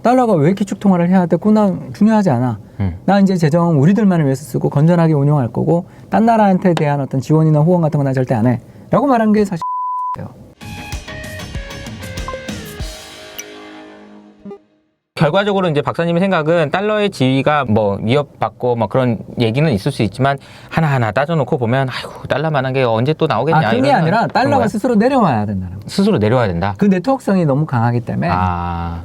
달러가 왜 기축 통화를 해야 돼? 그건 중요하지 않아. 나 이제 재정 우리들만을 위해서 쓰고 건전하게 운용할 거고 딴 나라한테 대한 어떤 지원이나 후원 같은 건 나 절대 안 해. 라고 말한 게 사실 예요. 결과적으로 이제 박사님의 생각은 달러의 지위가 뭐 위협받고 뭐 그런 얘기는 있을 수 있지만 하나하나 따져놓고 보면 아이고 달러만한 게 언제 또 나오겠냐. 그게 아니라 달러가 스스로 내려와야 된다는 거예요. 스스로 내려와야 된다. 그 네트워크성이 너무 강하기 때문에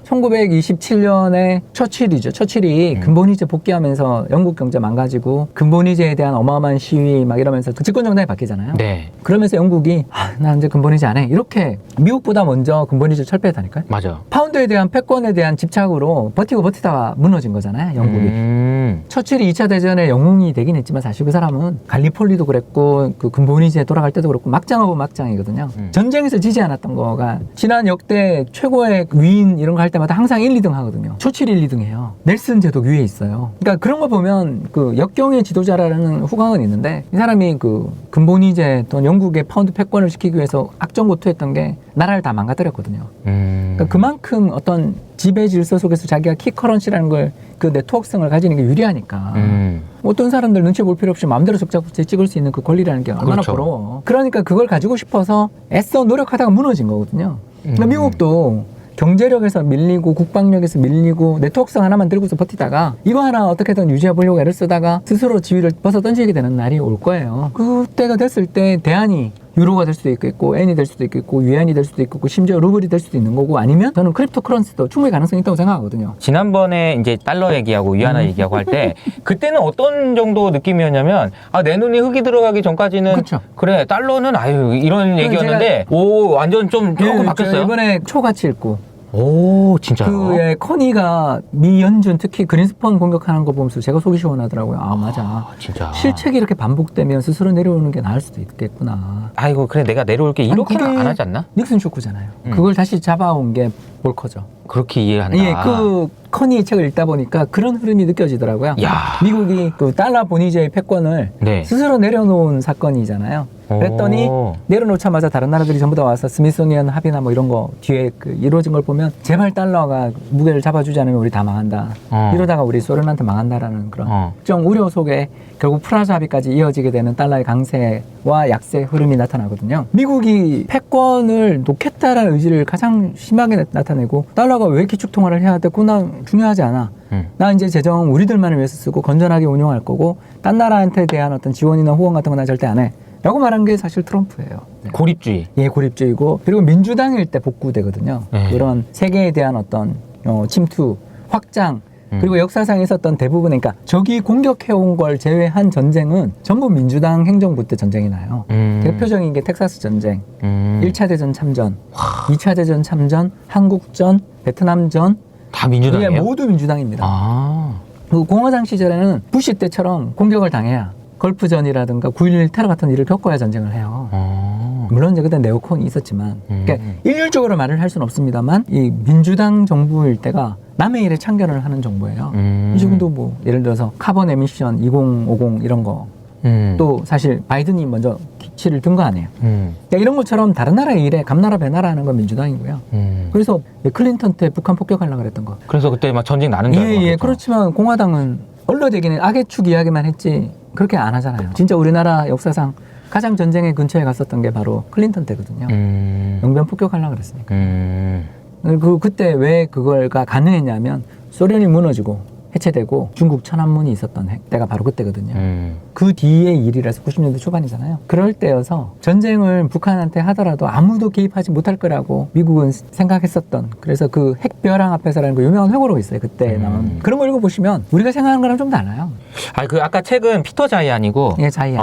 1927년에 처칠이 근본이제 복귀하면서 영국 경제 망가지고 근본이제에 대한 어마어마한 시위 막 이러면서 집권 정당이 바뀌잖아요. 네. 그러면서 영국이 나 이제 근본이제 안 해. 이렇게 미국보다 먼저 근본이제 철폐했다니까요. 맞아. 파운드에 대한 패권에 대한 집착으로 버티고 버티다가 무너진 거잖아요, 영국이. 처칠이 2차 대전에 영웅이 되긴 했지만 사실 그 사람은 갈리폴리도 그랬고 그 근본이제 돌아갈 때도 그렇고 막장하고 막장이거든요. 전쟁에서 지지 않았던 거가 지난 역대 최고의 위인 이런 거 할 때마다 항상 1, 2등 하거든요. 처칠이 1, 2등 해요. 넬슨 제독 위에 있어요. 그러니까 그런 거 보면 그 역경의 지도자라는 후광은 있는데 이 사람이 그 근본이제 또는 영국의 파운드 패권을 지키기 위해서 악전고투했던 게 나라를 다 망가뜨렸거든요. 그러니까 그만큼 어떤 지배 질서 속에서 자기가 키커런시라는 걸 그 네트워크성을 가지는 게 유리하니까 어떤 사람들 눈치 볼 필요 없이 마음대로 적자부터 찍을 수 있는 그 권리라는 게 얼마나 그렇죠. 부러워. 그러니까 그걸 가지고 싶어서 애써 노력하다가 무너진 거거든요. 그러니까 미국도 경제력에서 밀리고 국방력에서 밀리고 네트워크성 하나만 들고서 버티다가 이거 하나 어떻게든 유지해 보려고 애를 쓰다가 스스로 지위를 벗어 던지게 되는 날이 올 거예요. 그때가 됐을 때 대안이 유로가 될 수도 있겠고 엔이 될 수도 있겠고 유엔이 될 수도 있겠고 심지어 루블이 될 수도 있는 거고 아니면 저는 크립토 커런시도 충분히 가능성이 있다고 생각하거든요. 지난번에 이제 달러 얘기하고 위안화 얘기하고 할 때 그때는 어떤 정도 느낌이었냐면 내 눈에 흙이 들어가기 전까지는 그쵸. 그래 달러는 아유 이런 얘기였는데 오 완전 좀 조금 바뀌었어요. 이번에 초가치 읽고 오 진짜요? 그의 커니가 미연준 특히 그린스폰 공격하는 거 보면서 제가 속이 시원하더라고요. 맞아. 진짜. 실책이 이렇게 반복되면 스스로 내려오는 게 나을 수도 있겠구나. 아이고 그래 내가 내려올게 이렇게 안 하지 않나? 닉슨 쇼크잖아요. 그걸 다시 잡아온 게 볼커죠. 그렇게 이해한다. 예, 그 커니 책을 읽다 보니까 그런 흐름이 느껴지더라고요. 야. 미국이 그 달러 본위제의 패권을 네. 스스로 내려놓은 사건이잖아요. 그랬더니 내려놓자마자 다른 나라들이 전부 다 와서 스미소니언 합의나 뭐 이런 거 뒤에 그 이루어진 걸 보면 제발 달러가 무게를 잡아주지 않으면 우리 다 망한다. 이러다가 우리 소련한테 망한다라는 그런 좀 우려 속에 결국 프라자 합의까지 이어지게 되는 달러의 강세와 약세 흐름이 나타나거든요. 미국이 패권을 놓겠다라는 의지를 가장 심하게 나타내고 달러가 왜 기축 통화를 해야 돼? 그건 중요하지 않아. 나 이제 재정 우리들만을 위해서 쓰고 건전하게 운용할 거고 딴 나라한테 대한 어떤 지원이나 후원 같은 건 나 절대 안 해. 라고 말한 게 사실 트럼프예요. 네. 고립주의. 예, 고립주의고 그리고 민주당일 때 복구되거든요. 그런 세계에 대한 어떤 침투, 확장 그리고 역사상에 있었던 대부분의 그러니까 적이 공격해온 걸 제외한 전쟁은 전부 민주당 행정부 때 전쟁이 나요. 대표적인 게 텍사스 전쟁, 1차 대전 참전, 2차 대전 참전, 한국전, 베트남전 다 민주당이에요? 예, 모두 민주당입니다. 그 공화당 시절에는 부시 때처럼 공격을 당해야 걸프전이라든가 9.11 테러 같은 일을 겪어야 전쟁을 해요. 물론 이제 그때 네오콘이 있었지만 그러니까 일률적으로 말을 할 수는 없습니다만 이 민주당 정부일 때가 남의 일에 참견을 하는 정부예요. 이 정도 뭐 예를 들어서 카본 에미션 2050 이런 거 또 사실 바이든이 먼저 기치를 든 거 아니에요. 그러니까 이런 것처럼 다른 나라의 일에 감나라 배나라 하는 건 민주당이고요. 그래서 클린턴 때 북한 폭격하려고 그랬던 거. 그래서 그때 막 전쟁 나는 줄 알고. 예, 그렇지만 공화당은 언론되기는 악의 축 이야기만 했지 그렇게 안 하잖아요. 진짜 우리나라 역사상 가장 전쟁의 근처에 갔었던 게 바로 클린턴 때거든요. 영변 폭격하려고 그랬으니까. 그때 왜 그걸가 가능했냐면 소련이 무너지고 해체되고 중국 천안문이 있었던 때가 바로 그때거든요. 그 뒤의 일이라서 90년대 초반이잖아요. 그럴 때여서 전쟁을 북한한테 하더라도 아무도 개입하지 못할 거라고 미국은 생각했었던 그래서 그 핵벼랑 앞에서라는 그 유명한 회고록이 있어요. 그때 나온 그런 거 읽어보시면 우리가 생각하는 거랑 좀 달라요. 그 아까 책은 피터 자이안이고 예, 자이안.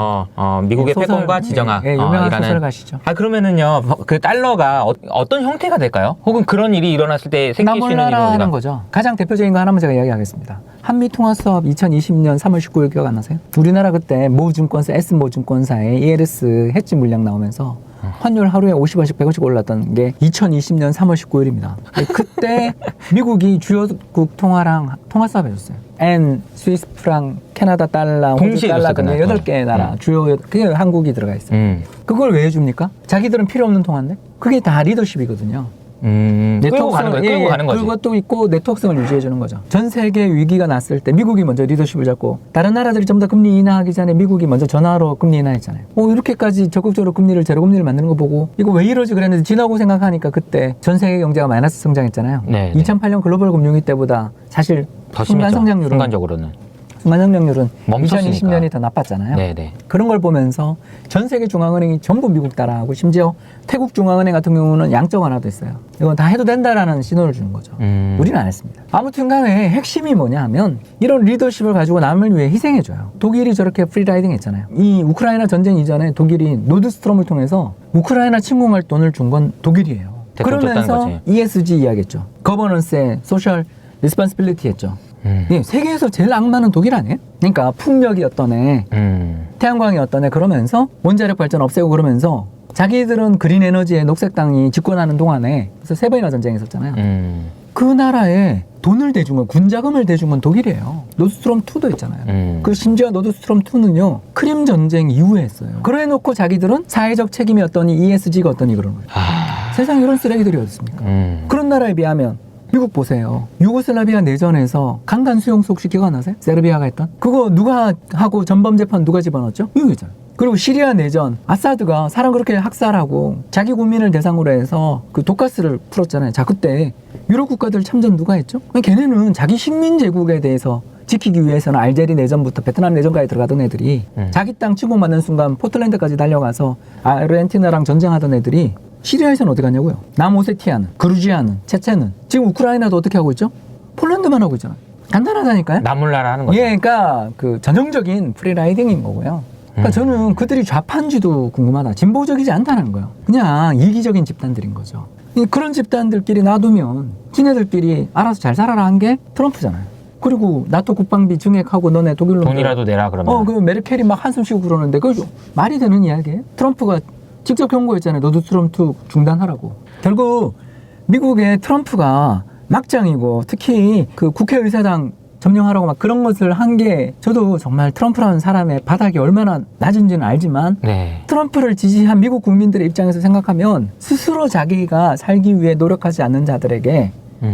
미국의 소설, 패권과 지정학. 예, 유명한 소설가시죠. 그러면은요, 그 달러가 어떤 형태가 될까요? 혹은 그런 일이 일어났을 때 생길 수 있는 일이 하는 거죠. 가장 대표적인 거 하나만 제가 이야기하겠습니다. 한미통화수업 2020년 3월 19일 기억 안 나세요? 우리나라 그때 모증권사, S모증권사의 ELS 해지 물량 나오면서 환율 하루에 50원씩 100원씩 올랐던 게 2020년 3월 19일입니다. 그때 미국이 주요국 통화랑 통화수합 해줬어요. 엔, 스위스 프랑, 캐나다 달러, 호주 달러 등 8개 나라 주요 그게 한국이 들어가 있어요. 그걸 왜 해줍니까? 자기들은 필요 없는 통화인데? 그게 다 리더십이거든요. 끌고 가는 거예요. 끌고 가는 거지. 그것도 있고 네트워크성을 유지해 주는 거죠. 전 세계 위기가 났을 때 미국이 먼저 리더십을 잡고 다른 나라들이 전부 다 금리 인하하기 전에 미국이 먼저 전화로 금리 인하했잖아요. 이렇게까지 적극적으로 금리를 제로 금리를 만드는 거 보고 이거 왜 이러지 그랬는데 지나고 생각하니까 그때 전 세계 경제가 마이너스 성장했잖아요. 네, 2008년 글로벌 금융위 때보다 사실 더 순간 심했죠. 성장률은 순간적으로는. 순간 성장률은 멈췄으니까. 2020년이 더 나빴잖아요. 네네. 그런 걸 보면서 전 세계 중앙은행이 전부 미국 따라하고 심지어 태국 중앙은행 같은 경우는 양적 완화도 했어요. 이건 다 해도 된다라는 신호를 주는 거죠. 우리는 안 했습니다. 아무튼 간에 핵심이 뭐냐 하면 이런 리더십을 가지고 남을 위해 희생해줘요. 독일이 저렇게 프리라이딩 했잖아요. 이 우크라이나 전쟁 이전에 독일이 노드스트롬을 통해서 우크라이나 침공할 돈을 준 건 독일이에요. 그러면서 ESG 이야기했죠. 거버넌스의 소셜 리스폰시빌리티 했죠. 예, 세계에서 제일 악마는 독일 아니에요? 그러니까 풍력이 어떤 애, 태양광이 어떤 애 그러면서 원자력 발전 없애고 그러면서 자기들은 그린 에너지의 녹색당이 집권하는 동안에 그래서 3번이나 전쟁했었잖아요. 그 나라에 돈을 대준 건 군자금을 대준 건 독일이에요. 노드스트롬 2도 있잖아요. 그 심지어 노드스트롬 2는요 크림 전쟁 이후에 했어요. 그래 놓고 자기들은 사회적 책임이 어떠니 ESG가 어떠니 그러는 거예요. 세상에 이런 쓰레기들이 어디 있습니까? 그런 나라에 비하면 미국 보세요. 유고슬라비아 내전에서 강간 수용소 혹시 기억 안 나세요? 세르비아가 했던? 그거 누가 하고 전범 재판 누가 집어넣었죠? 미국이잖아요. 그리고 시리아 내전, 아사드가 사람 그렇게 학살하고 자기 국민을 대상으로 해서 그 독가스를 풀었잖아요. 자, 그때 유럽 국가들 참전 누가 했죠? 걔네는 자기 식민 제국에 대해서 지키기 위해서는 알제리 내전부터 베트남 내전까지 들어가던 애들이 자기 땅 침공받는 순간 포틀랜드까지 달려가서 아르헨티나랑 전쟁하던 애들이 시리아에서는 어디 갔냐고요? 남오세티아는, 그루지아는, 체체는 지금 우크라이나도 어떻게 하고 있죠? 폴란드만 하고 있잖아요. 간단하다니까요. 나몰라라 하는 거죠. 예, 그러니까 그 전형적인 프리라이딩인 거고요. 그러니까 저는 그들이 좌파인지도 궁금하다. 진보적이지 않다는 거예요. 그냥 이기적인 집단들인 거죠. 그런 집단들끼리 놔두면 지네들끼리 알아서 잘 살아라 한 게 트럼프잖아요. 그리고 나토 국방비 증액하고 너네 독일로 돈이라도 내라 그러면. 그 메르켈이 막 한숨 쉬고 그러는데 그거 말이 되는 이야기예요? 트럼프가 직접 경고했잖아요. 노드스트롬 2 중단하라고. 결국 미국의 트럼프가 막장이고 특히 그 국회의사당 점령하라고 막 그런 것을 한 게 저도 정말 트럼프라는 사람의 바닥이 얼마나 낮은지는 알지만 네. 트럼프를 지지한 미국 국민들의 입장에서 생각하면 스스로 자기가 살기 위해 노력하지 않는 자들에게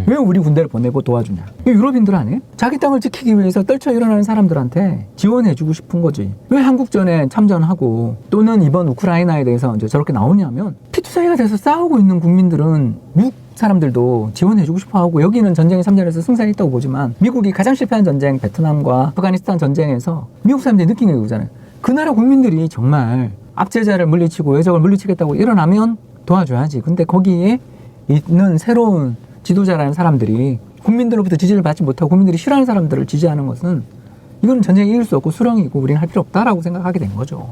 왜 우리 군대를 보내고 도와주냐. 유럽인들 아니에요? 자기 땅을 지키기 위해서 떨쳐 일어나는 사람들한테 지원해주고 싶은 거지. 왜 한국전에 참전하고 또는 이번 우크라이나에 대해서 이제 저렇게 나오냐면 피투사이가 돼서 싸우고 있는 국민들은 미국 사람들도 지원해주고 싶어하고 여기는 전쟁에 참전해서 승산했다고 보지만 미국이 가장 실패한 전쟁 베트남과 아프가니스탄 전쟁에서 미국 사람들이 느낀 게 그거잖아요. 그 나라 국민들이 정말 압제자를 물리치고 외적을 물리치겠다고 일어나면 도와줘야지. 근데 거기에 있는 새로운 지도자라는 사람들이 국민들로부터 지지를 받지 못하고 국민들이 싫어하는 사람들을 지지하는 것은 이건 전쟁에 이길 수 없고 수렁이고 우리는 할 필요 없다라고 생각하게 된 거죠.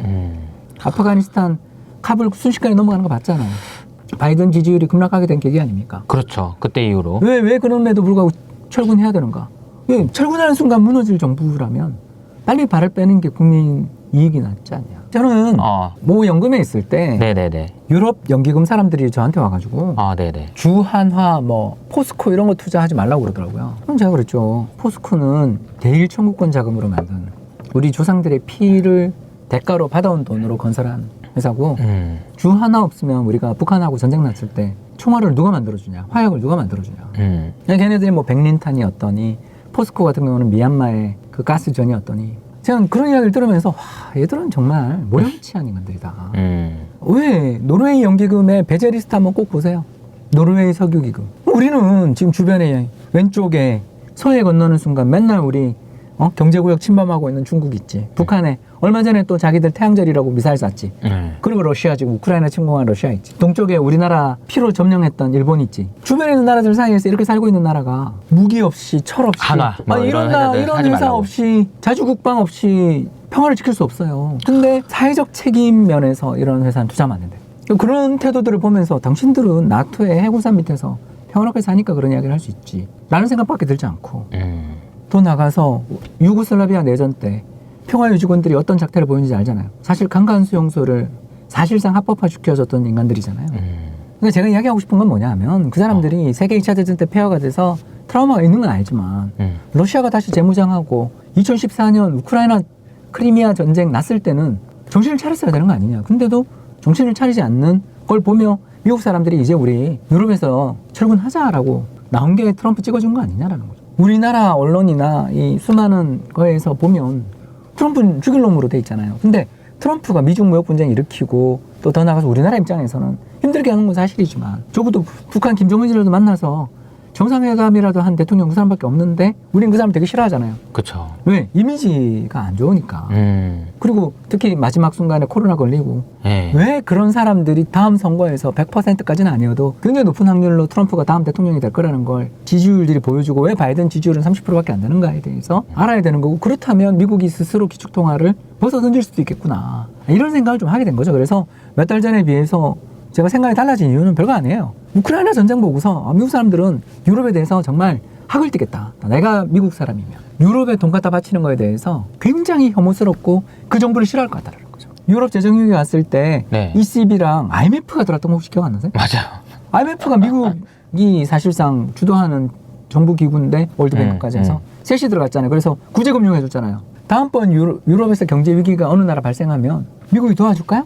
아프가니스탄 카불 순식간에 넘어가는 거 봤잖아요. 바이든 지지율이 급락하게 된 계기 아닙니까? 그렇죠. 그때 이후로. 왜 그럼에도 불구하고 철군해야 되는가? 예, 철군하는 순간 무너질 정부라면 빨리 발을 빼는 게 국민 이익이 낫지 않냐. 저는 모 연금에 있을 때 네네네. 유럽 연기금 사람들이 저한테 와가지고 네네. 주한화 뭐 포스코 이런 거 투자하지 말라고 그러더라고요. 그럼 제가 그랬죠. 포스코는 대일 청구권 자금으로 만든 우리 조상들의 피를 대가로 받아온 돈으로 건설한 회사고 주 하나 없으면 우리가 북한하고 전쟁 났을 때 총알을 누가 만들어주냐, 화약을 누가 만들어주냐. 걔네들이 뭐 백린탄이 어떠니, 포스코 같은 경우는 미얀마의 그 가스전이 어떠니. 제가 그런 이야기를 들으면서 와, 얘들은 정말 모렴치한 인간들이다. 왜 노르웨이 연기금의 배제 리스트 한번 꼭 보세요. 노르웨이 석유기금. 우리는 지금 주변에 왼쪽에 서해 건너는 순간 맨날 우리 경제구역 침범하고 있는 중국 있지. 북한에 얼마 전에 또 자기들 태양절이라고 미사일 쐈지. 그리고 러시아 지금 우크라이나 침공한 러시아 있지. 동쪽에 우리나라 피로 점령했던 일본 있지. 주변에 있는 나라들 사이에서 이렇게 살고 있는 나라가 무기 없이 철 없이 한화 뭐 이런 회사 말라고. 없이 자주국방 없이 평화를 지킬 수 없어요. 근데 사회적 책임 면에서 이런 회사는 투자하면 안 된대. 그런 태도들을 보면서 당신들은 나토의 해구산 밑에서 평화롭게 사니까 그런 이야기를 할 수 있지 라는 생각밖에 들지 않고 또 나가서 유고슬라비아 내전 때 평화유지군들이 어떤 작태를 보이는지 알잖아요. 사실 강간 수용소를 사실상 합법화 시켜줬던 인간들이잖아요. 근데 제가 이야기하고 싶은 건 뭐냐 하면 그 사람들이 세계 2차 대전 때 폐허가 돼서 트라우마가 있는 건 알지만 러시아가 다시 재무장하고 2014년 우크라이나 크리미아 전쟁 났을 때는 정신을 차렸어야 되는 거 아니냐. 근데도 정신을 차리지 않는 걸 보며 미국 사람들이 이제 우리 유럽에서 철군하자라고 나온 게 트럼프 찍어준 거 아니냐라는 거죠. 우리나라 언론이나 이 수많은 거에서 보면 트럼프는 죽일 놈으로 돼 있잖아요. 근데 트럼프가 미중 무역 분쟁 일으키고 또 더 나가서 우리나라 입장에서는 힘들게 하는 건 사실이지만 적어도 북한 김정은이라도 만나서 정상회담이라도 한 대통령 그 사람밖에 없는데 우린 그 사람 되게 싫어하잖아요. 그렇죠. 왜? 이미지가 안 좋으니까. 그리고 특히 마지막 순간에 코로나 걸리고 네. 왜 그런 사람들이 다음 선거에서 100%까지는 아니어도 굉장히 높은 확률로 트럼프가 다음 대통령이 될 거라는 걸 지지율들이 보여주고 왜 바이든 지지율은 30%밖에 안 되는가에 대해서 알아야 되는 거고 그렇다면 미국이 스스로 기축통화를 벗어 던질 수도 있겠구나. 이런 생각을 좀 하게 된 거죠. 그래서 몇 달 전에 비해서 제가 생각이 달라진 이유는 별거 아니에요. 우크라이나 전쟁 보고서 미국 사람들은 유럽에 대해서 정말 학을 띠겠다. 내가 미국 사람이면 유럽에 돈 갖다 바치는 거에 대해서 굉장히 혐오스럽고 그 정부를 싫어할 것 같다는 거죠. 유럽 재정위기 왔을 때 네. ECB랑 IMF가 들어왔던 거 혹시 기억 안 나세요? 맞아요. IMF가 미국이 사실상 주도하는 정부 기구인데 월드뱅크까지 해서 셋이 들어갔잖아요. 그래서 구제금융 해줬잖아요. 다음번 유럽에서 경제 위기가 어느 나라 발생하면 미국이 도와줄까요?